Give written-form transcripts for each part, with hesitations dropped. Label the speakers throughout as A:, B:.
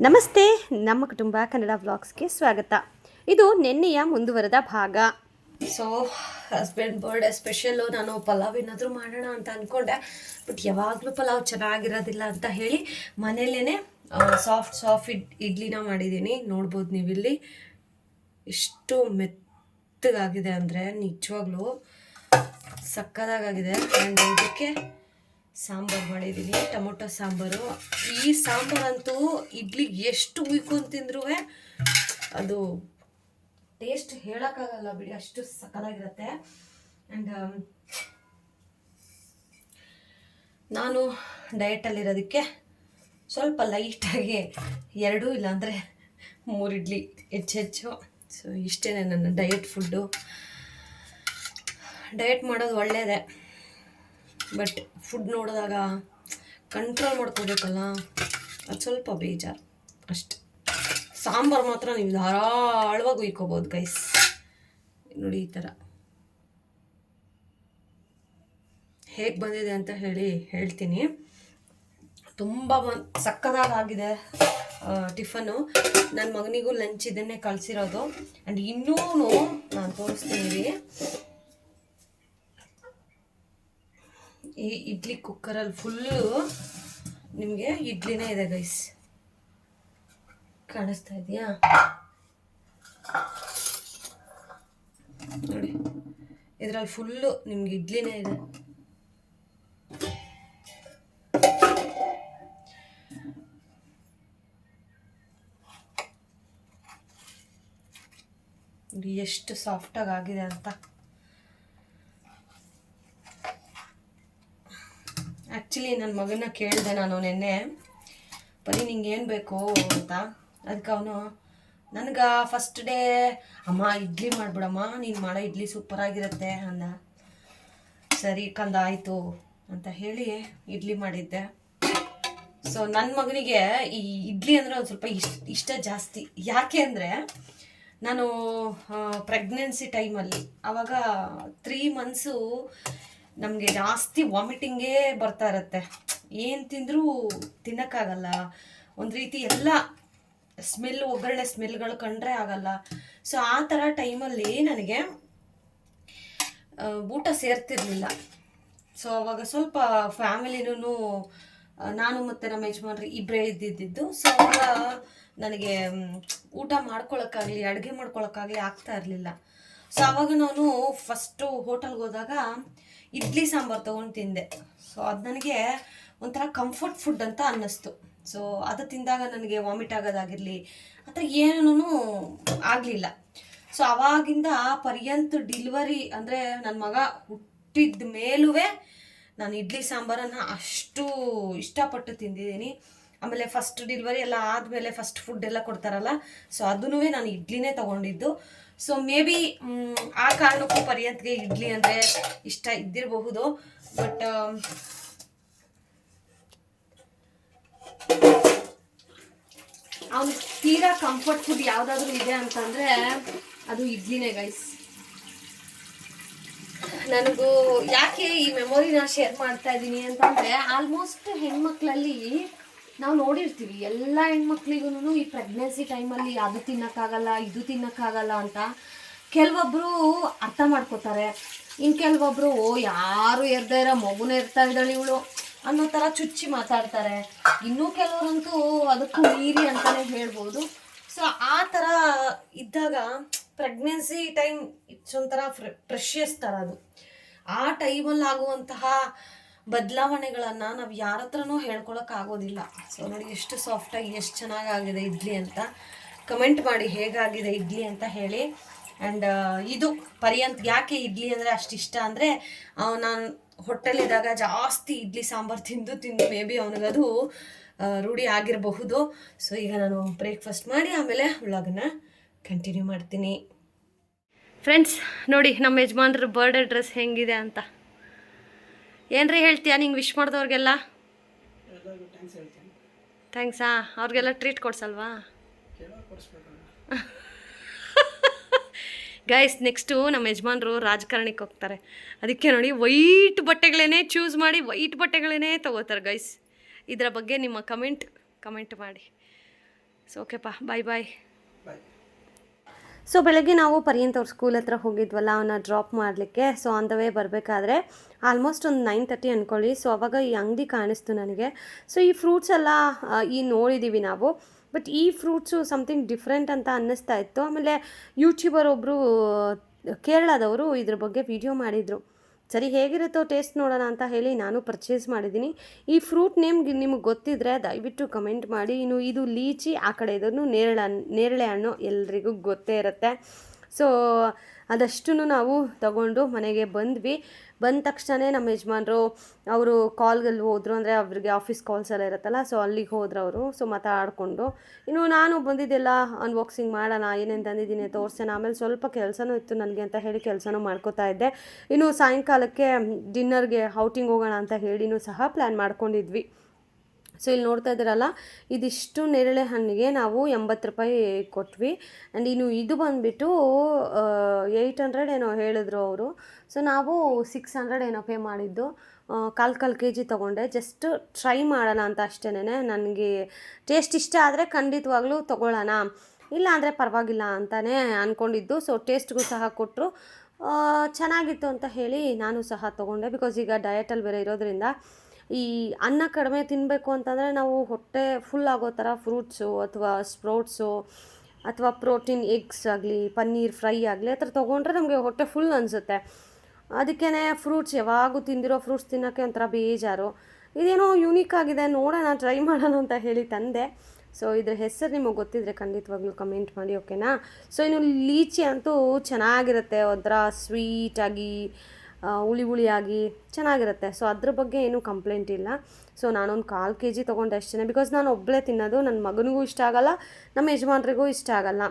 A: ನಮಸ್ತೆ, ನಮ್ಮ ಕುಟುಂಬ ಕನ್ನಡ ವ್ಲಾಗ್ಸ್ಗೆ ಸ್ವಾಗತ. ಇದು ನಿನ್ನೆಯ ಮುಂದುವರೆದ ಭಾಗ. So husband birthday special. ನಾನು ಪಲಾವ್ ಏನಾದರೂ ಮಾಡೋಣ ಅಂತ ಅಂದ್ಕೊಂಡೆ, ಬಟ್ ಯಾವಾಗಲೂ ಪಲಾವ್ ಚೆನ್ನಾಗಿರೋದಿಲ್ಲ ಅಂತ ಹೇಳಿ ಮನೇಲೇ ಸಾಫ್ಟ್ ಇಡ್ಲಿನ ಮಾಡಿದ್ದೀನಿ. ನೋಡ್ಬೋದು ನೀವಿಲ್ಲಿ ಎಷ್ಟು ಮೆತ್ತಗಾಗಿದೆ ಅಂದರೆ ನಿಜವಾಗ್ಲೂ ಸಕ್ಕದಾಗಿದೆ. ಆ್ಯಂಡ್ ಇದಕ್ಕೆ ಸಾಂಬಾರು ಮಾಡಿದ್ದೀನಿ, ಟೊಮೊಟೊ ಸಾಂಬಾರು. ಈ ಸಾಂಬಾರಂತೂ ಇಡ್ಲಿಗೆ ಎಷ್ಟು ಉಯ್ಕೊಂಡು ತಿಂದ್ರೂ ಅದು ಟೇಸ್ಟ್ ಹೇಳೋಕ್ಕಾಗಲ್ಲ ಬಿಡಿ, ಅಷ್ಟು ಸಕ್ಕದಾಗಿರುತ್ತೆ. ಆ್ಯಂಡ್ ನಾನು ಡಯಟಲ್ಲಿರೋದಕ್ಕೆ ಸ್ವಲ್ಪ ಲೈಟಾಗಿ 2 ಇಲ್ಲಾಂದರೆ 3 ಇಡ್ಲಿ ಹೆಚ್ಚು. ಸೊ ಇಷ್ಟೇ ನನ್ನ ಡಯಟ್ ಫುಡ್ಡು. ಡಯಟ್ ಮಾಡೋದು ಒಳ್ಳೆಯದೇ, ಬಟ್ ಫುಡ್ ನೋಡಿದಾಗ ಕಂಟ್ರೋಲ್ ಮಾಡ್ಕೋಬೇಕಲ್ಲ, ಅದು ಸ್ವಲ್ಪ ಬೇಜಾರು ಅಷ್ಟೆ. ಸಾಂಬಾರು ಮಾತ್ರ ನೀವು ಧಾರಾಳವಾಗಿ ಉಯ್ಕೋಬೋದು ಗೈಸ್. ನೋಡಿ ಈ ಥರ ಹೇಗೆ ಬಂದಿದೆ ಅಂತ ಹೇಳ್ತೀನಿ. ತುಂಬ ಸಕ್ಕದಾಗಿದೆ ಟಿಫನ್ನು. ನನ್ನ ಮಗನಿಗೂ ಲಂಚ್ ಇದನ್ನೇ ಕಳಿಸಿರೋದು. ಆ್ಯಂಡ್ ಇನ್ನೂ ನಾನು ತೋರಿಸ್ತೀನಿ. ಈ ಇಡ್ಲಿ ಕುಕ್ಕರಲ್ಲಿ ಫುಲ್ಲು ನಿಮಗೆ ಇಡ್ಲಿನೇ ಇದೆ ಗೈಸ್, ಕಾಣಿಸ್ತಾ ಇದೆಯಾ ನೋಡಿ. ಇದರಲ್ಲಿ ಫುಲ್ಲು ನಿಮ್ಗೆ ಇಡ್ಲಿನೇ ಇದೆ. ಎಷ್ಟು ಸಾಫ್ಟಾಗಿ ಆಗಿದೆ ಅಂತ. ಆ್ಯಕ್ಚುಲಿ ನನ್ನ ಮಗನ ಕೇಳಿದೆ ನಾನು ನಿನ್ನೆ, ಬರೀ ನಿಂಗೆ ಏನು ಬೇಕು ಅಂತ. ಅದಕ್ಕೆ ಅವನು ನನಗೆ ಫಸ್ಟ್ ಡೇ ಅಮ್ಮ ಇಡ್ಲಿ ಮಾಡಿಬಿಡಮ್ಮ, ನೀನು ಮಾಡೋ ಇಡ್ಲಿ ಸೂಪರಾಗಿರುತ್ತೆ ಅಂದ. ಸರಿ ಕಂದ ಆಯಿತು ಅಂತ ಹೇಳಿ ಇಡ್ಲಿ ಮಾಡಿದ್ದೆ. ಸೊ ನನ್ನ ಮಗನಿಗೆ ಈ ಇಡ್ಲಿ ಅಂದರೆ ಒಂದು ಸ್ವಲ್ಪ ಇಷ್ಟ ಜಾಸ್ತಿ. ಯಾಕೆ ಅಂದರೆ ನಾನು ಪ್ರೆಗ್ನೆನ್ಸಿ ಟೈಮಲ್ಲಿ ಆವಾಗ 3 ಮಂತ್ಸು ನಮಗೆ ಜಾಸ್ತಿ ವಾಮಿಟಿಂಗೇ ಬರ್ತಾ ಇರುತ್ತೆ. ಏನು ತಿಂದರೂ ತಿನ್ನೋಕ್ಕಾಗಲ್ಲ. ಒಂದು ರೀತಿ ಎಲ್ಲ ಒಗ್ಗರಣೆ ಸ್ಮೆಲ್ಗಳು ಕಂಡ್ರೆ ಆಗಲ್ಲ. ಸೊ ಆ ಥರ ಟೈಮಲ್ಲಿ ನನಗೆ ಊಟ ಸೇರ್ತಿರ್ಲಿಲ್ಲ. ಸೊ ಅವಾಗ ಸ್ವಲ್ಪ ಫ್ಯಾಮಿಲಿನೂ ನಾನು ಮತ್ತು ನಮ್ಮ ಯಜಮಾನ್ರಿ ಇಬ್ಬರೇ ಇದ್ದಿದ್ದು. ಸೊ ಅವಾಗ ನನಗೆ ಊಟ ಮಾಡ್ಕೊಳಕ್ಕಾಗಲಿ ಅಡುಗೆ ಮಾಡ್ಕೊಳಕ್ಕಾಗಲಿ ಆಗ್ತಾ ಇರಲಿಲ್ಲ. ಸೊ ಆವಾಗ ನಾನು ಫಸ್ಟು ಹೋಟೆಲ್ಗೆ ಹೋದಾಗ ಇಡ್ಲಿ ಸಾಂಬಾರು ತೊಗೊಂಡು ತಿಂದೆ. ಸೊ ಅದು ನನಗೆ ಒಂಥರ ಕಂಫರ್ಟ್ ಫುಡ್ ಅಂತ ಅನ್ನಿಸ್ತು. ಸೊ ಅದು ತಿಂದಾಗ ನನಗೆ ವಾಮಿಟ್ ಆಗೋದಾಗಿರಲಿ ಆ ಥರ ಏನೂ ಆಗಲಿಲ್ಲ. ಸೊ ಆವಾಗಿಂದ ಪರ್ಯಂತ ಡಿಲಿವರಿ ಅಂದರೆ ನನ್ನ ಮಗ ಹುಟ್ಟಿದ ಮೇಲೂ ನಾನು ಇಡ್ಲಿ ಸಾಂಬಾರನ್ನು ಅಷ್ಟು ಇಷ್ಟಪಟ್ಟು ತಿಂದಿದ್ದೀನಿ. ಆಮೇಲೆ ಫಸ್ಟ್ ಡೆಲಿವರಿ ಎಲ್ಲ ಆದಮೇಲೆ ಫಸ್ಟ್ ಫುಡ್ ಎಲ್ಲ ಕೊಡ್ತಾರಲ್ಲ, ಸೊ ಅದನ್ನೂ ನಾನು ಇಡ್ಲಿನೇ ತೊಗೊಂಡಿದ್ದು. ಸೊ ಮೇ ಬಿ ಆ ಕಾರಣಕ್ಕೂ ಪರ್ಯಂತ್ಗೆ ಇಡ್ಲಿ ಅಂದರೆ ಇಷ್ಟ ಇದ್ದಿರಬಹುದು. ಬಟ್ ಅವನು ತೀರಾ ಕಂಫರ್ಟ್ ಫುಡ್ ಯಾವುದಾದ್ರೂ ಇದೆ ಅಂತಂದರೆ ಅದು ಇಡ್ಲಿನೇ ಗೈಸ್. ನನಗೂ ಯಾಕೆ ಈ ಮೆಮೊರಿನ ಶೇರ್ ಮಾಡ್ತಾ ಇದ್ದೀನಿ ಅಂತಂದರೆ, ಆಲ್ಮೋಸ್ಟ್ ಹೆಣ್ಮಕ್ಳಲ್ಲಿ ನಾವು ನೋಡಿರ್ತೀವಿ, ಎಲ್ಲ ಹೆಣ್ಮಕ್ಳಿಗೂ ಈ ಪ್ರೆಗ್ನೆನ್ಸಿ ಟೈಮಲ್ಲಿ ಅದು ತಿನ್ನೋಕ್ಕಾಗಲ್ಲ ಇದು ತಿನ್ನೋಕ್ಕಾಗಲ್ಲ ಅಂತ. ಕೆಲವೊಬ್ಬರು ಅರ್ಥ ಮಾಡ್ಕೋತಾರೆ, ಇನ್ನು ಕೆಲವೊಬ್ಬರು ಯಾರು ಇರ್ದೇ ಇರೋ ಮಗುನೇ ಇರ್ತಾ ಇದ್ದಾಳೆ ಇವಳು ಅನ್ನೋ ಥರ ಚುಚ್ಚಿ ಮಾತಾಡ್ತಾರೆ. ಇನ್ನೂ ಕೆಲವರಂತೂ ಅದಕ್ಕೂ ಮೀರಿ ಅಂತಲೇ ಹೇಳ್ಬೋದು. ಸೊ ಆ ಥರ ಇದ್ದಾಗ ಪ್ರೆಗ್ನೆನ್ಸಿ ಟೈಮ್ ಇಟ್ಸ್ ಒಂಥರ ಪ್ರೆಷಿಯಸ್ ಥರ. ಅದು ಆ ಟೈಮಲ್ಲಿ ಆಗುವಂತಹ ಬದಲಾವಣೆಗಳನ್ನು ನಾವು ಯಾರ ಹತ್ರನೂ ಹೇಳ್ಕೊಳಕ್ಕಾಗೋದಿಲ್ಲ. ಸೊ ನೋಡಿ ಎಷ್ಟು ಸಾಫ್ಟಾಗಿ ಎಷ್ಟು ಚೆನ್ನಾಗಾಗಿದೆ ಇಡ್ಲಿ ಅಂತ. ಕಮೆಂಟ್ ಮಾಡಿ ಹೇಗಾಗಿದೆ ಇಡ್ಲಿ ಅಂತ ಹೇಳಿ. ಆ್ಯಂಡ್ ಇದು ಪರ್ಯಂತ್ ಯಾಕೆ ಇಡ್ಲಿ ಅಂದರೆ ಅಷ್ಟು ಇಷ್ಟ ಅಂದರೆ, ನಾನು ಹೋಟೆಲಿದ್ದಾಗ ಜಾಸ್ತಿ ಇಡ್ಲಿ ಸಾಂಬಾರು ತಿಂದು ಮೇ ಬಿ ಅವನಿಗದು ರೂಢಿ ಆಗಿರಬಹುದು. ಸೊ ಈಗ ನಾನು ಬ್ರೇಕ್ಫಾಸ್ಟ್ ಮಾಡಿ ಆಮೇಲೆ ವ್ಲಾಗನ್ನ ಕಂಟಿನ್ಯೂ ಮಾಡ್ತೀನಿ. ಫ್ರೆಂಡ್ಸ್ ನೋಡಿ ನಮ್ಮ ಯಜಮಾನ್ರ ಬರ್ಡೇ ಡ್ರೆಸ್ ಹೆಂಗಿದೆ ಅಂತ. ಏನ್ರಿ ಹೇಳ್ತೀಯಾ ನಿಂಗೆ ವಿಶ್ ಮಾಡಿದವ್ರಿಗೆಲ್ಲ? ಥ್ಯಾಂಕ್ಸಾ. ಅವ್ರಿಗೆಲ್ಲ ಟ್ರೀಟ್ ಕೊಡ್ಸಲ್ವಾ ಗೈಸ್? ನೆಕ್ಸ್ಟು ನಮ್ಮ ಯಜಮಾನ್ರು ರಾಜಕಾರಣಿಗೆ ಹೋಗ್ತಾರೆ. ಅದಕ್ಕೆ ನೋಡಿ ವೈಟ್ ಬಟ್ಟೆಗಳೇ ಚೂಸ್ ಮಾಡಿ ವೈಟ್ ಬಟ್ಟೆಗಳೇ ತೊಗೋತಾರೆ ಗೈಸ್. ಇದರ ಬಗ್ಗೆ ನಿಮ್ಮ ಕಮೆಂಟ್ ಮಾಡಿ. ಸೊ ಓಕೆಪ್ಪ ಬಾಯ್ ಬಾಯ್.
B: ಬಾಯ್.
A: ಸೊ ಬೆಳಗ್ಗೆ ನಾವು ಪರಿಯಂತ್ ಅವ್ರ ಸ್ಕೂಲ್ ಹತ್ರ ಹೋಗಿದ್ವಲ್ಲ ಅವನ್ನ ಡ್ರಾಪ್ ಮಾಡಲಿಕ್ಕೆ. ಸೊ ಆನ್ ದ ವೇ ಬರಬೇಕಾದ್ರೆ ಆಲ್ಮೋಸ್ಟ್ ಒಂದು 9:30 ಅಂದ್ಕೊಳ್ಳಿ. ಸೊ ಅವಾಗ ಈ ಅಂಗಡಿ ಕಾಣಿಸ್ತು ನನಗೆ. ಸೊ ಈ ಫ್ರೂಟ್ಸ್ ಎಲ್ಲ ನೋಡಿದ್ದೀವಿ ನಾವು, ಬಟ್ ಈ ಫ್ರೂಟ್ಸು ಸಮಥಿಂಗ್ ಡಿಫ್ರೆಂಟ್ ಅಂತ ಅನ್ನಿಸ್ತಾ ಇತ್ತು. ಆಮೇಲೆ ಯೂಟ್ಯೂಬರ್ ಒಬ್ಬರು ಕೇರಳದವರು ಇದ್ರ ಬಗ್ಗೆ ವಿಡಿಯೋ ಮಾಡಿದರು. ಸರಿ ಹೇಗಿರುತ್ತೋ ಟೇಸ್ಟ್ ನೋಡೋಣ ಅಂತ ಹೇಳಿ ನಾನು ಪರ್ಚೇಸ್ ಮಾಡಿದ್ದೀನಿ. ಈ ಫ್ರೂಟ್ ನಿಮಗೆ ಗೊತ್ತಿದ್ದರೆ ದಯವಿಟ್ಟು ಕಮೆಂಟ್ ಮಾಡಿ. ಇನ್ನು ಇದು ಲೀಚಿ, ಆ ಕಡೆ ಇದನ್ನು ನೇರಳೆ ಹಣ್ಣು ಎಲ್ರಿಗೂ ಗೊತ್ತೇ ಇರುತ್ತೆ. ಸೊ ಅದಷ್ಟು ನಾವು ತಗೊಂಡು ಮನೆಗೆ ಬಂದ್ವಿ. ಬಂದ ತಕ್ಷಣ ನಮ್ಮ ಯಜಮಾನ್ರು ಅವರು ಕಾಲ್ಗಲ್ಲಿ ಹೋದರು, ಅಂದರೆ ಅವ್ರಿಗೆ ಆಫೀಸ್ ಕಾಲ್ಸ್ ಎಲ್ಲ ಇರುತ್ತಲ್ಲ, ಸೊ ಅಲ್ಲಿಗೆ ಹೋದ್ರು ಅವರು. ಸೊ ಮಾತಾಡಿಕೊಂಡು ಇನ್ನು ನಾನು ಬಂದಿದ್ದೆಲ್ಲ ಅನ್ಬಾಕ್ಸಿಂಗ್ ಮಾಡೋಣ, ಏನೇನು ತಂದಿದ್ದೀನಿ ತೋರಿಸೋಣ. ಆಮೇಲೆ ಸ್ವಲ್ಪ ಕೆಲಸನೂ ಇತ್ತು ನನಗೆ ಅಂತ ಹೇಳಿ ಕೆಲಸನೂ ಮಾಡ್ಕೋತಾ ಇದ್ದೆ. ಇನ್ನು ಸಾಯಂಕಾಲಕ್ಕೆ ಡಿನ್ನರ್ಗೆ ಔಟಿಂಗ್ ಹೋಗೋಣ ಅಂತ ಹೇಳಿನೂ ಸಹ ಪ್ಲ್ಯಾನ್ ಮಾಡ್ಕೊಂಡಿದ್ವಿ. ಸೊ ಇಲ್ಲಿ ನೋಡ್ತಾ ಇದ್ದೀರಲ್ಲ, ಇದಿಷ್ಟು ನೇರಳೆ ಹಣ್ಣಿಗೆ ನಾವು 80 ರೂಪಾಯಿ ಕೊಟ್ವಿ. ಆ್ಯಂಡ್ ಇನ್ನು ಇದು ಬಂದುಬಿಟ್ಟು 800 ಏನೋ ಹೇಳಿದ್ರು ಅವರು. ಸೊ ನಾವು 600 ಏನೋ ಪೇ ಮಾಡಿದ್ದು. ಕಾಲು kg ತೊಗೊಂಡೆ, ಜಸ್ಟ್ ಟ್ರೈ ಮಾಡೋಣ ಅಂತ ಅಷ್ಟೇನೆ. ನನಗೆ ಟೇಸ್ಟ್ ಇಷ್ಟ ಆದರೆ ಖಂಡಿತವಾಗ್ಲೂ ತೊಗೊಳ್ಳೋಣ, ಇಲ್ಲ ಅಂದರೆ ಪರವಾಗಿಲ್ಲ ಅಂತಲೇ ಅಂದ್ಕೊಂಡಿದ್ದು. ಸೊ ಟೇಸ್ಟ್ಗೂ ಸಹ ಕೊಟ್ಟರು, ಚೆನ್ನಾಗಿತ್ತು ಅಂತ ಹೇಳಿ ನಾನು ಸಹ ತೊಗೊಂಡೆ. ಬಿಕಾಸ್ ಈಗ ಡಯಟಲ್ಲಿ ಬೇರೆ ಇರೋದ್ರಿಂದ ಈ ಅನ್ನ ಕಡಿಮೆ ತಿನ್ನಬೇಕು ಅಂತಂದರೆ ನಾವು ಹೊಟ್ಟೆ ಫುಲ್ ಆಗೋ ಥರ ಫ್ರೂಟ್ಸು ಅಥವಾ ಸ್ಪ್ರೌಟ್ಸು ಅಥವಾ ಪ್ರೋಟೀನ್ ಎಗ್ಸ್ ಆಗಲಿ, ಪನ್ನೀರ್ ಫ್ರೈ ಆಗಲಿ, ಆ ಥರ ತೊಗೊಂಡ್ರೆ ನಮಗೆ ಹೊಟ್ಟೆ ಫುಲ್ ಅನಿಸುತ್ತೆ. ಅದಕ್ಕೇ ಫ್ರೂಟ್ಸ್ ಯಾವಾಗೂ ತಿಂದಿರೋ ಫ್ರೂಟ್ಸ್ ತಿನ್ನೋಕ್ಕೆ ಒಂಥರ ಬೇಜಾರು. ಇದೇನೋ ಯೂನಿಕ್ ಆಗಿದೆ, ನೋಡೋಣ ಟ್ರೈ ಮಾಡೋಣ ಅಂತ ಹೇಳಿ ತಂದೆ. ಸೊ ಇದ್ರ ಹೆಸರು ನಿಮಗೆ ಗೊತ್ತಿದ್ದರೆ ಖಂಡಿತವಾಗ್ಲೂ ಕಮೆಂಟ್ ಮಾಡಿ, ಓಕೆನಾ. ಸೊ ಇನ್ನು ಲೀಚಿ ಅಂತೂ ಚೆನ್ನಾಗಿರುತ್ತೆ, ಒಂಥರ ಸ್ವೀಟಾಗಿ ಹುಳಿ ಹುಳಿಯಾಗಿ ಚೆನ್ನಾಗಿರುತ್ತೆ. ಸೊ ಅದ್ರ ಬಗ್ಗೆ ಏನೂ ಕಂಪ್ಲೇಂಟ್ ಇಲ್ಲ. ಸೊ ನಾನೊಂದು 1/4 kg ತೊಗೊಂಡೆ ಅಷ್ಟೇ. ಬಿಕಾಸ್ ನಾನು ಒಬ್ಬಳೇ ತಿನ್ನೋದು, ನನ್ನ ಮಗನಿಗೂ ಇಷ್ಟ ಆಗೋಲ್ಲ, ನಮ್ಮ ಯಜಮಾನ್ರಿಗೂ ಇಷ್ಟ ಆಗೋಲ್ಲ.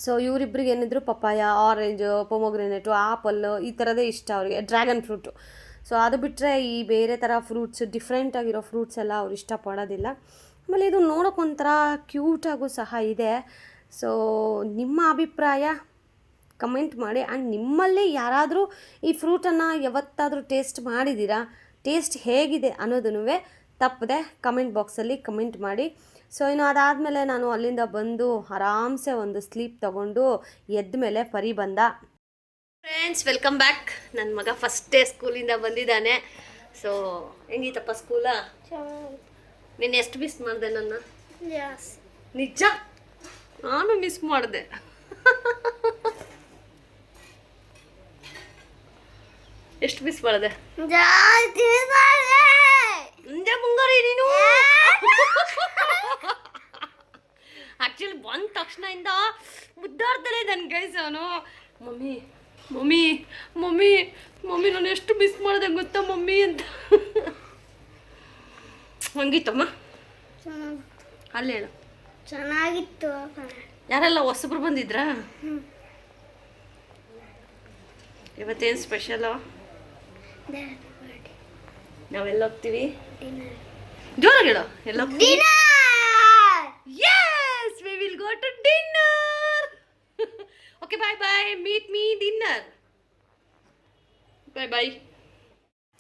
A: ಸೊ ಇವರಿಬ್ರಿಗೆ ಏನಿದ್ರು ಪಪ್ಪಾಯ, ಆರೆಂಜು, ಪೊಮೊಗ್ರೆನೇಟು, ಆಪಲ್ಲು ಈ ಥರದೇ ಇಷ್ಟ ಅವರಿಗೆ, ಡ್ರ್ಯಾಗನ್ ಫ್ರೂಟು. ಸೊ ಅದು ಬಿಟ್ಟರೆ ಈ ಬೇರೆ ಥರ ಫ್ರೂಟ್ಸ್, ಡಿಫ್ರೆಂಟಾಗಿರೋ ಫ್ರೂಟ್ಸ್ ಎಲ್ಲ ಅವ್ರು ಇಷ್ಟಪಡೋದಿಲ್ಲ. ಆಮೇಲೆ ಇದು ನೋಡೋಕ್ಕೊಂಥರ ಕ್ಯೂಟಾಗೂ ಸಹ ಇದೆ. ಸೊ ನಿಮ್ಮ ಅಭಿಪ್ರಾಯ ಕಮೆಂಟ್ ಮಾಡಿ. ಆ್ಯಂಡ್ ನಿಮ್ಮಲ್ಲೇ ಯಾರಾದರೂ ಈ ಫ್ರೂಟನ್ನು ಯಾವತ್ತಾದರೂ ಟೇಸ್ಟ್ ಮಾಡಿದ್ದೀರಾ, ಟೇಸ್ಟ್ ಹೇಗಿದೆ ಅನ್ನೋದನ್ನು ತಪ್ಪದೆ ಕಮೆಂಟ್ ಬಾಕ್ಸಲ್ಲಿ ಕಮೆಂಟ್ ಮಾಡಿ. ಸೊ ಇನ್ನು ಅದಾದಮೇಲೆ ನಾನು ಅಲ್ಲಿಂದ ಬಂದು ಆರಾಮ್ಸೆ ಒಂದು ಸ್ಲೀಪ್ ತೊಗೊಂಡು ಎದ್ದ ಮೇಲೆ ಪರಿ ಬಂದ. Friends welcome back. ನನ್ನ ಮಗ ಫಸ್ಟ್ ಡೇ ಸ್ಕೂಲಿಂದ ಬಂದಿದ್ದಾನೆ. ಸೊ ಹೆಂಗಿತ್ತಪ್ಪ ಸ್ಕೂಲ? ನೀನು ಎಷ್ಟು ಮಿಸ್ ಮಾಡಿದೆ ನನ್ನ? ನಿಜ ನಾನು ಮಿಸ್ ಮಾಡಿದೆ. ಎಷ್ಟು ಮಿಸ್ ಮಾಡಿದೆ ಮುಂದೆ ಮುಂಗಾರಿ ನೀನು. ಆ್ಯಕ್ಚುಲಿ ಬಂದ ತಕ್ಷಣದಿಂದ ಮುದ್ದಾಡ್ತಾನೆ ನನ್ನ ಗೈಸ್ ಅವನು. ಮಮ್ಮಿ ಮಮ್ಮಿ ಮಮ್ಮಿ ಮಮ್ಮಿ ನಾನು ಎಷ್ಟು ಮಿಸ್ ಮಾಡಿದೆ ಗೊತ್ತಾ ಮಮ್ಮಿ ಅಂತ. ಹಂಗಿತ್ತಮ್ಮ ಅಲ್ಲಿ ಹೇಳು.
C: ಚೆನ್ನಾಗಿತ್ತು.
A: ಯಾರೆಲ್ಲ ಹೊಸಬ್ರು ಬಂದಿದ್ರಾ? ಇವತ್ತೇನು ಸ್ಪೆಷಲು? ನಾವೆಲ್ಲ ಹೋಗ್ತೀವಿ, ಜೋರಾಗಿ ಹೇಳು. ಎಲ್ಲ ಹೋಗ್ತೀವಿ. Yes, we will go to dinner. Okay, bye bye. Meet me dinner. Bye bye.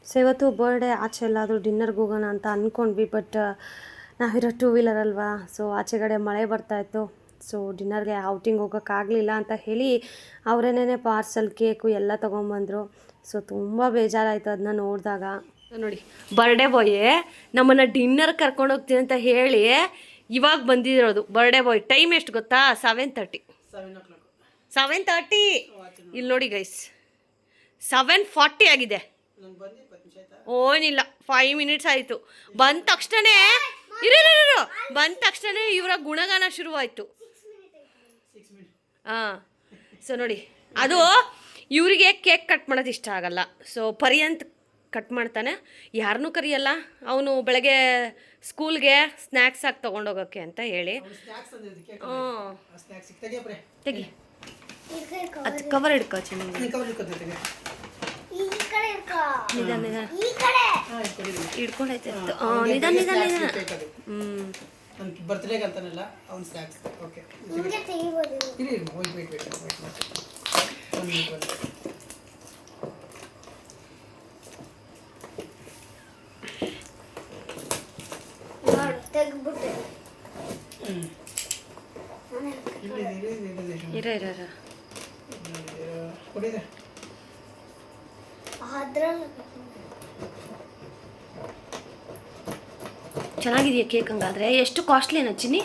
A: So ಇವತ್ತು ಬರ್ಡೇ, ಆಚೆ ಎಲ್ಲಾದರೂ ಡಿನ್ನರ್ಗೆ ಹೋಗೋಣ ಅಂತ ಅಂದ್ಕೊಂಡ್ವಿ. ಬಟ್ ನಾವಿರೋ 2 ವೀಲರ್ ಅಲ್ವಾ, ಸೊ ಆಚೆಗಡೆ ಮಳೆ ಬರ್ತಾಯಿತ್ತು. ಸೊ ಡಿನ್ನರ್ಗೆ ಔಟಿಂಗ್ ಹೋಗೋಕ್ಕಾಗಲಿಲ್ಲ ಅಂತ ಹೇಳಿ ಅವರೇನೇ ಪಾರ್ಸಲ್ ಕೇಕು ಎಲ್ಲ ತೊಗೊಂಬಂದರು. ಸೊ ತುಂಬ ಬೇಜಾರಾಯಿತು ಅದನ್ನ ನೋಡಿದಾಗ. ನೋಡಿ, ಬರ್ಡೇ ಬಾಯೇ ನಮ್ಮನ್ನು ಡಿನ್ನರ್ ಕರ್ಕೊಂಡು ಹೋಗ್ತೀನಿ ಅಂತ ಹೇಳಿ ಇವಾಗ ಬಂದಿರೋದು. ಬರ್ಡೇ ಬಾಯ್ ಟೈಮ್ ಎಷ್ಟು ಗೊತ್ತಾ? 7:30. 7:30. ಇಲ್ಲಿ ನೋಡಿ ಗೈಸ್, 7:40 ಆಗಿದೆ. ಓನಿಲ್ಲ, 5 ಮಿನಿಟ್ಸ್ ಆಯಿತು. ಬಂದ ತಕ್ಷಣ ಬಂದ ತಕ್ಷಣ ಇವರ ಗುಣಗಾನ ಶುರುವಾಯಿತು. ಹಾಂ, ಸೊ ನೋಡಿ, ಅದು ಇವರಿಗೆ ಕೇಕ್ ಕಟ್ ಮಾಡೋದು ಇಷ್ಟ ಆಗಲ್ಲ. ಸೊ ಪರ್ಯಂತ್ ಕಟ್ ಮಾಡ್ತಾನೆ, ಯಾರನ್ನೂ ಕರಿಯಲ್ಲ. ಅವನು ಬೆಳಗ್ಗೆ ಸ್ಕೂಲ್ಗೆ ಸ್ನ್ಯಾಕ್ಸ್ ಆಗಿ ತೊಗೊಂಡೋಗೋಕ್ಕೆ ಅಂತ ಹೇಳಿ. ತೆಗಿ, ಅದು ಕವರ್ ಹಿಡ್ಕೋ ಚೆನ್ನಾಗಿ. ನಿಧಾನ ಹಿಡ್ಕೊಂಡೈತೆ. ನಿಧಾನ ನಿಧಾನ ನಿಧಾನ.
B: ಬರ್ತ್ಡೇಗೆ ಅಂತಾನಲ್ಲ ಅವ್ನು ಸ್ನ್ಯಾಕ್ಸ್. ಓಕೆ,
A: ಇರ ಇರ ಇರ
B: ಕೊಡಿದೆ
A: ಚೆನ್ನಾಗಿದೆಯಾ ಕೇಕ್ ಹಂಗಾದ್ರೆ? ಎಷ್ಟು ಕಾಸ್ಟ್ಲಿನಾ ಚಿನ್ನಿ?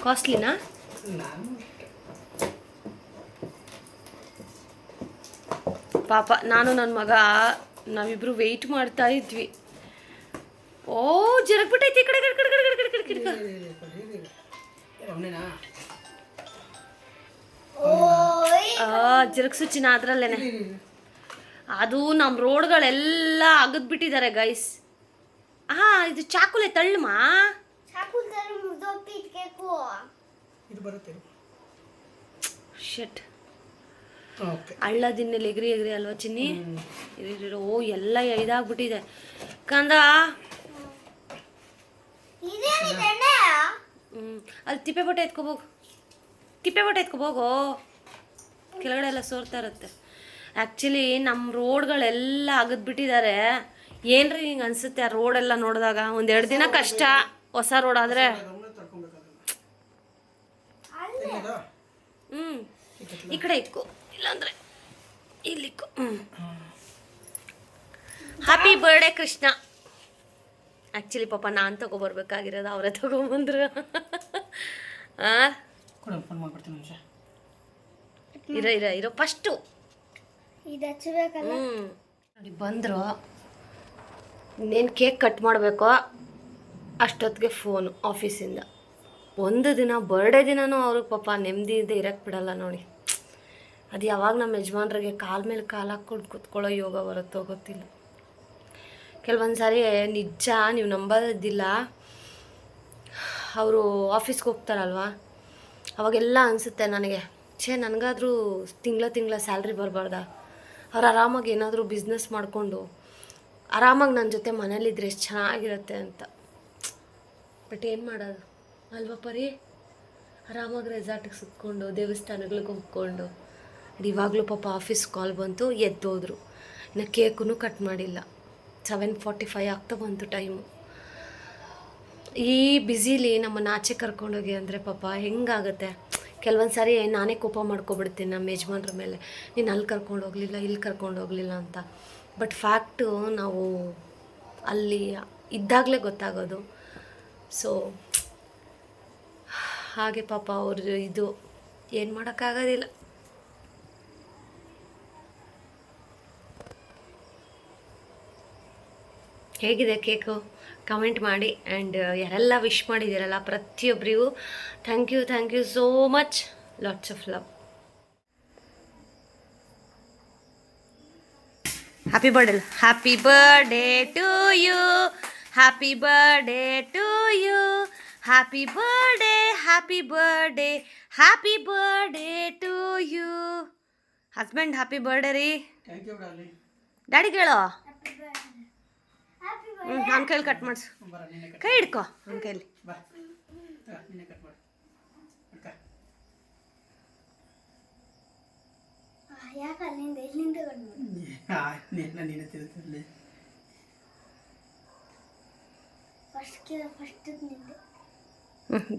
A: ಕಾಸ್ಟ್ಲಿನಾ?
B: ನಾನು
A: ಪಾಪ ನಾನು ನನ್ನ ಮಗ ನಾವಿಬ್ರು ವೆಯ್ಟ್ ಮಾಡ್ತಾ ಇದ್ವಿ. ಓ ಜರಗ್ಬಿಟ್ಟೈತಿ ಈ ಕಡೆ
B: ಅವನೇನಾ
A: ಜರಗ್ಸು ಚಿನ್ನ ಅದ್ರಲ್ಲೇನೆ. ಅದು ನಮ್ಮ ರೋಡ್ಗಳೆಲ್ಲ ಅಗದ್ಬಿಟ್ಟಿದ್ದಾರೆ ಗೈಸ್. ಇದು ಚಾಕುಲೆ ತಳ್ಳಮಾ
B: ಇದು ಬರುತ್ತೆ
A: ಶಟ್.
B: ಓಕೆ
A: ಹಳ್ಳದಿನ್ನೆಲ್ಲ ಎಗ್ರಿ ಅಲ್ವಾ ಚಿನ್ನಿ? ಓ ಎಲ್ಲ ಇದಾಗ್ಬಿಟ್ಟಿದೆ ಕಂದ. ಅಲ್ಲಿ ತಿಪ್ಪೆ ಬಟ್ಟೆ ಎತ್ಕೋಬೋಗೋ, ಕೆಳಗಡೆ ಎಲ್ಲ ಸೋರ್ತಾ ಇರುತ್ತೆ. ಆ್ಯಕ್ಚುಲಿ ನಮ್ಮ ರೋಡ್ಗಳೆಲ್ಲ ಅಗದ್ಬಿಟ್ಟಿದ್ದಾರೆ. ಏನ್ರಿ ಹಿಂಗೆ ಅನಿಸುತ್ತೆ ಆ ರೋಡೆಲ್ಲ ನೋಡಿದಾಗ? 1-2 ದಿನ ಕಷ್ಟ, ಹೊಸ ರೋಡ್ ಆದರೆ. ಈ ಕಡೆ ಇಕ್ಕು, ಇಲ್ಲಾಂದ್ರೆ ಇಲ್ಲಿಕ್ಕು. Happy birthday Krishna. ಆ್ಯಕ್ಚುಲಿ ಪಾಪ ನಾನು ತಗೊಬರ್ಬೇಕಾಗಿರೋದು, ಅವರೇ ತಗೊಂಬಂದ್ರು. ಇರೋ ಫಸ್ಟು ನೋಡಿ ಬಂದರು. ಇನ್ನೇನು ಕೇಕ್ ಕಟ್ ಮಾಡಬೇಕು ಅಷ್ಟೊತ್ತಿಗೆ ಫೋನು ಆಫೀಸಿಂದ. ಒಂದು ದಿನ ಬರ್ಡೇ ದಿನವೂ ಅವ್ರಿಗೆ ಪಾಪ ನೆಮ್ಮದಿಯಿಂದ ಇರೋಕ್ಕೆ ಬಿಡಲ್ಲ ನೋಡಿ. ಅದು ಯಾವಾಗ ನಮ್ಮ ಯಜಮಾನ್ರಿಗೆ ಕಾಲ ಮೇಲೆ ಕಾಲು ಹಾಕ್ಕೊಂಡು ಕೂತ್ಕೊಳ್ಳೋ ಯೋಗ ಬರುತ್ತೋ ಗೊತ್ತಿಲ್ಲ. ಕೆಲವೊಂದು ಸಾರಿ ನಿಜ ನೀವು ನಂಬೋದಿಲ್ಲ, ಅವರು ಆಫೀಸ್ಗೆ ಹೋಗ್ತಾರಲ್ವ, ಅವಾಗೆಲ್ಲ ಅನಿಸುತ್ತೆ ನನಗೆ, ನನಗಾದರೂ ತಿಂಗಳ ಸ್ಯಾಲ್ರಿ ಬರಬಾರ್ದ? ಅವ್ರು ಆರಾಮಾಗಿ ಏನಾದರೂ ಬಿಸ್ನೆಸ್ ಮಾಡಿಕೊಂಡು ಆರಾಮಾಗಿ ನನ್ನ ಜೊತೆ ಮನೇಲಿದ್ರೆ ಎಷ್ಟು ಚೆನ್ನಾಗಿರುತ್ತೆ ಅಂತ. ಬಟ್ ಏನು ಮಾಡೋದು ಅಲ್ವಾ ಪರಿ? ಆರಾಮಾಗಿ ರೆಸಾರ್ಟಿಗೆ ಸುತ್ಕೊಂಡು ದೇವಸ್ಥಾನಗಳಿಗೆ ಹೋಗ್ಕೊಂಡು. ಇವಾಗಲೂ ಪಾಪ ಆಫೀಸ್ ಕಾಲ್ ಬಂತು, ಎದ್ದೋದ್ರು. ಇನ್ನು ಕೇಕೂ ಕಟ್ ಮಾಡಿಲ್ಲ. 7:45 ಆಗ್ತಾ ಬಂತು ಟೈಮು. ಈ ಬ್ಯುಸಿಲಿ ನಮ್ಮನ್ನು ಆಚೆ ಕರ್ಕೊಂಡೋಗಿ ಅಂದರೆ ಪಾಪ ಹೆಂಗಾಗುತ್ತೆ? ಕೆಲವೊಂದು ಸಾರಿ ನಾನೇ ಕೋಪ ಮಾಡ್ಕೊಬಿಡ್ತೀನಿ ನಮ್ಮ ಯಜಮಾನ್ರ ಮೇಲೆ, ನೀನು ಅಲ್ಲಿ ಕರ್ಕೊಂಡು ಹೋಗಲಿಲ್ಲ, ಇಲ್ಲಿ ಕರ್ಕೊಂಡು ಹೋಗಲಿಲ್ಲ ಅಂತ. ಬಟ್ ಫ್ಯಾಕ್ಟು ನಾವು ಅಲ್ಲಿ ಇದ್ದಾಗಲೇ ಗೊತ್ತಾಗೋದು. ಸೊ ಹಾಗೆ ಪಾಪ ಅವ್ರದ್ದು ಇದು ಏನು ಮಾಡೋಕ್ಕಾಗೋದಿಲ್ಲ. ಹೇಗಿದೆ ಕೇಕು ಕಮೆಂಟ್ ಮಾಡಿ. ಆ್ಯಂಡ್ ಯಾರೆಲ್ಲ ವಿಶ್ ಮಾಡಿದ್ದೀರಲ್ಲ ಪ್ರತಿಯೊಬ್ಬರಿಗೂ thank you so much. Lots of love. Happy birthday to you, happy birthday to you, happy birthday to you. Husband happy birthday ರೀ. ಡ್ಯಾಡಿ ಕೇಳೋ. ನನ್ನ ಕೈಲಿ ಕಟ್ ಮಾಡಿಸು, ಕೈ ಹಿಡ್ಕೊ ನನ್ನ ಕೈಲಿ.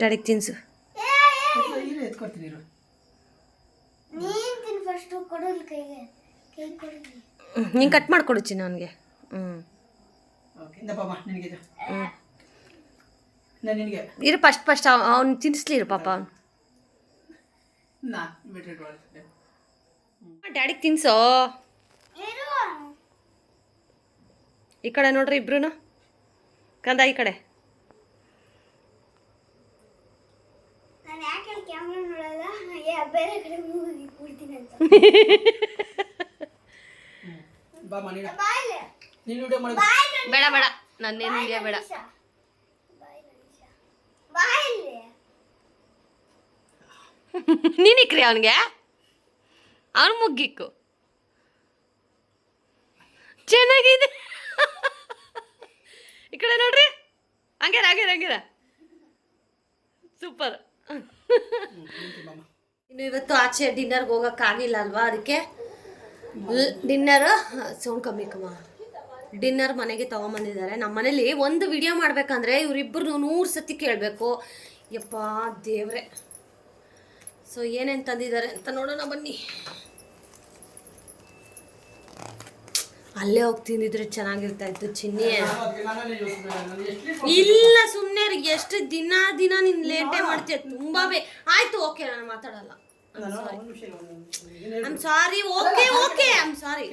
A: ಡ್ಯಾಡಿಗೆ ತಿನ್ಸು. ನೀನು ಕಟ್ ಮಾಡಿಕೊಡು ಚಿನ್ನ ಅವನಿಗೆ. ಇರು ಫಸ್ಟ್ ಅವ್ನು ತಿನ್ನಿಸ್ಲಿ ಇರು ಪಾಪ. ಅವನು ಡ್ಯಾಡಿಗೆ ತಿನ್ಸೋ. ಈ ಕಡೆ ನೋಡ್ರಿ ಇಬ್ರು ಕಂದ, ಈ ಕಡೆ. ಬೇಡ ನನ್ನೇನು ಹಿಂಗೆ ಬೇಡ. ನೀನಿಕ್ರಿ ಅವನಿಗೆ, ಅವನು ಮುಗ್ಗಿಕ್ಕು. ಚೆನ್ನಾಗಿದೆ. ಈ ಕಡೆ ನೋಡ್ರಿ, ಹಂಗೇರ ಸೂಪರ್. ಇನ್ನು ಇವತ್ತು ಆಚೆ ಡಿನ್ನರ್ಗೆ ಹೋಗೋಕ್ಕಾಗಿಲ್ಲ ಅಲ್ವಾ, ಅದಕ್ಕೆ ಡಿನ್ನರ್ ಸೌಂಡ್ ಕಮ್ಮಿ ಡಿನ್ನರ್ ಮನೆಗೆ ತೊಗೊಂಬಂದಿದ್ದಾರೆ. ನಮ್ಮ ಮನೇಲಿ ಒಂದು ವಿಡಿಯೋ ಮಾಡಬೇಕಂದ್ರೆ ಇವರಿಬ್ಬರು 100 ಸತಿ ಕೇಳಬೇಕು. ಯಪ್ಪ ದೇವ್ರೆ. ಸೊ ಏನೇನು ತಂದಿದ್ದಾರೆ ಅಂತ ನೋಡೋಣ ಬನ್ನಿ. ಅಲ್ಲೇ ಹೋಗಿ ತಿಂದಿದ್ರೆ ಚೆನ್ನಾಗಿರ್ತಾ ಇತ್ತು ಚಿನ್ನಿ. ಇಲ್ಲ ಸುಮ್ಮನೆ ಎಷ್ಟು ದಿನ ನೀನು ಲೇಟೇ ಮಾಡ್ತೀಯ ತುಂಬಾ ಆಯ್ತು. ಓಕೆ ನಾನು ಮಾತಾಡಲ್ಲ. I'm sorry. Okay I'm sorry.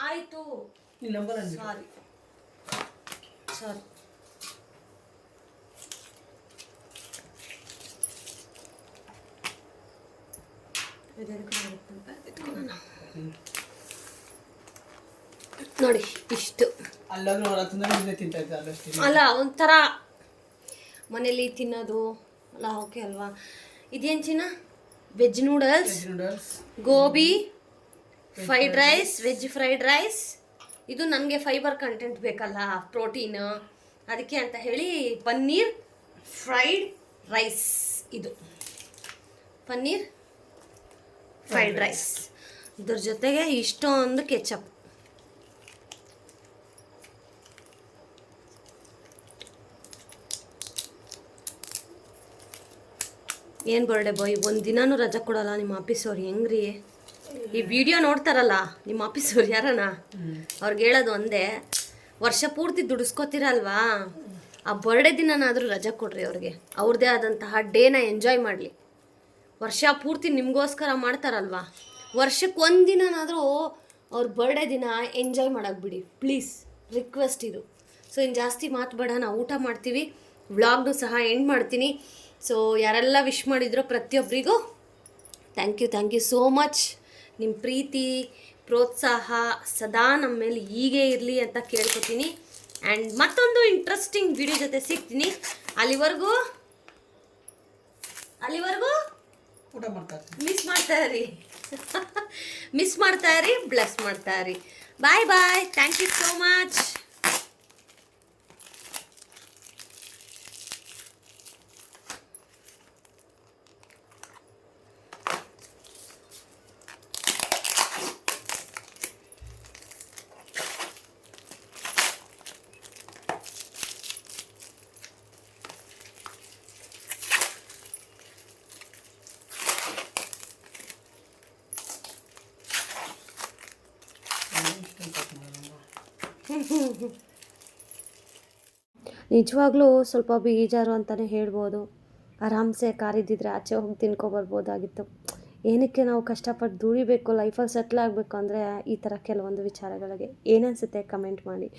A: ಆಯ್ತು ಸಾರಿ ಸಾರಿ. ನೋಡಿ ಇಷ್ಟು ಅಲ್ಲ ಒಂಥರ ಮನೇಲಿ ತಿನ್ನೋದು ಅಲ್ಲ. ಓಕೆ ಅಲ್ವಾ? ಇದೇನು ಚಿನ್ನ? Veg noodles, gobi fried rice, veg fried rice. ಇದು ನನಗೆ ಫೈಬರ್ ಕಂಟೆಂಟ್ ಬೇಕಲ್ಲ, ಪ್ರೋಟೀನ್, ಅದಕ್ಕೆ ಅಂತ ಹೇಳಿ ಪನ್ನೀರ್ ಫ್ರೈಡ್ ರೈಸ್. ಇದು ಪನ್ನೀರ್ ಫ್ರೈಡ್ ರೈಸ್, ಇದ್ರ ಜೊತೆಗೆ ಇಷ್ಟೊಂದು ಕೆಚಪ್. ಏನು ಬರ್ಡೇ ಬಾಯ್, ಒಂದು ದಿನಾನೂ ರಜೆ ಕೊಡಲ್ಲ ನಿಮ್ಮ ಆಫೀಸವ್ರು. ಹೆಂಗ್ರಿ? ಈ ವಿಡಿಯೋ ನೋಡ್ತಾರಲ್ಲ ನಿಮ್ಮ ಆಫೀಸವ್ರು ಯಾರನ, ಅವ್ರಿಗೆ ಹೇಳೋದು ಒಂದೇ, ವರ್ಷ ಪೂರ್ತಿ ದುಡಿಸ್ಕೋತೀರಲ್ವಾ, ಆ ಬರ್ಡೇ ದಿನನಾದರೂ ರಜೆ ಕೊಡ್ರಿ ಅವ್ರಿಗೆ. ಅವ್ರದ್ದೇ ಆದಂತಹ ಡೇನ ಎಂಜಾಯ್ ಮಾಡಲಿ. ವರ್ಷ ಪೂರ್ತಿ ನಿಮಗೋಸ್ಕರ ಮಾಡ್ತಾರಲ್ವಾ, ವರ್ಷಕ್ಕೆ ಒಂದು ದಿನನಾದರೂ ಅವ್ರ ಬರ್ಡೇ ದಿನ ಎಂಜಾಯ್ ಮಾಡೋಕೆ ಬಿಡಿ ಪ್ಲೀಸ್. ರಿಕ್ವೆಸ್ಟ್ ಇದು. ಸೊ ಇನ್ನು ಜಾಸ್ತಿ ಮಾತುಬೇಡ, ನಾವು ಊಟ ಮಾಡ್ತೀವಿ. ವ್ಲಾಗ್ನು ಸಹ ಎಂಡ್ ಮಾಡ್ತೀನಿ. ಸೊ ಯಾರೆಲ್ಲ ವಿಶ್ ಮಾಡಿದ್ರೋ ಪ್ರತಿಯೊಬ್ಬರಿಗೂ ಥ್ಯಾಂಕ್ ಯು ಸೋ ಮಚ್. ನಿಮ್ಮ ಪ್ರೀತಿ ಪ್ರೋತ್ಸಾಹ ಸದಾ ನಮ್ಮ ಮೇಲೆ ಹೀಗೆ ಇರಲಿ ಅಂತ ಕೇಳ್ಕೊತೀನಿ. ಆ್ಯಂಡ್ ಮತ್ತೊಂದು ಇಂಟ್ರೆಸ್ಟಿಂಗ್ ವಿಡಿಯೋ ಜೊತೆ ಸಿಗ್ತೀನಿ. ಅಲ್ಲಿವರೆಗೂ
B: ಊಟ
A: ಮಿಸ್ ಮಾಡ್ತಾ ಇರಿ, ಬ್ಲೆಸ್ ಮಾಡ್ತಾ ಇರಿ. Bye. Thank you so much. ನಿಜವಾಗ್ಲೂ ಸ್ವಲ್ಪ ಬೇಜಾರು ಅಂತಲೇ ಹೇಳ್ಬೋದು. ಆರಾಮ್ಸೆ ಕಾರಿದ್ದಿದ್ರೆ ಆಚೆ ಹೋಗಿ ತಿನ್ಕೊಬರ್ಬೋದಾಗಿತ್ತು. ಏನಕ್ಕೆ ನಾವು ಕಷ್ಟಪಟ್ಟು ದುಡಿಬೇಕು, ಲೈಫಲ್ಲಿ ಸೆಟ್ಲ್ ಆಗಬೇಕು ಅಂದರೆ ಈ ಥರ ಕೆಲವೊಂದು ವಿಚಾರಗಳಿಗೆ. ಏನನ್ಸುತ್ತೆ ಕಮೆಂಟ್ ಮಾಡಿ.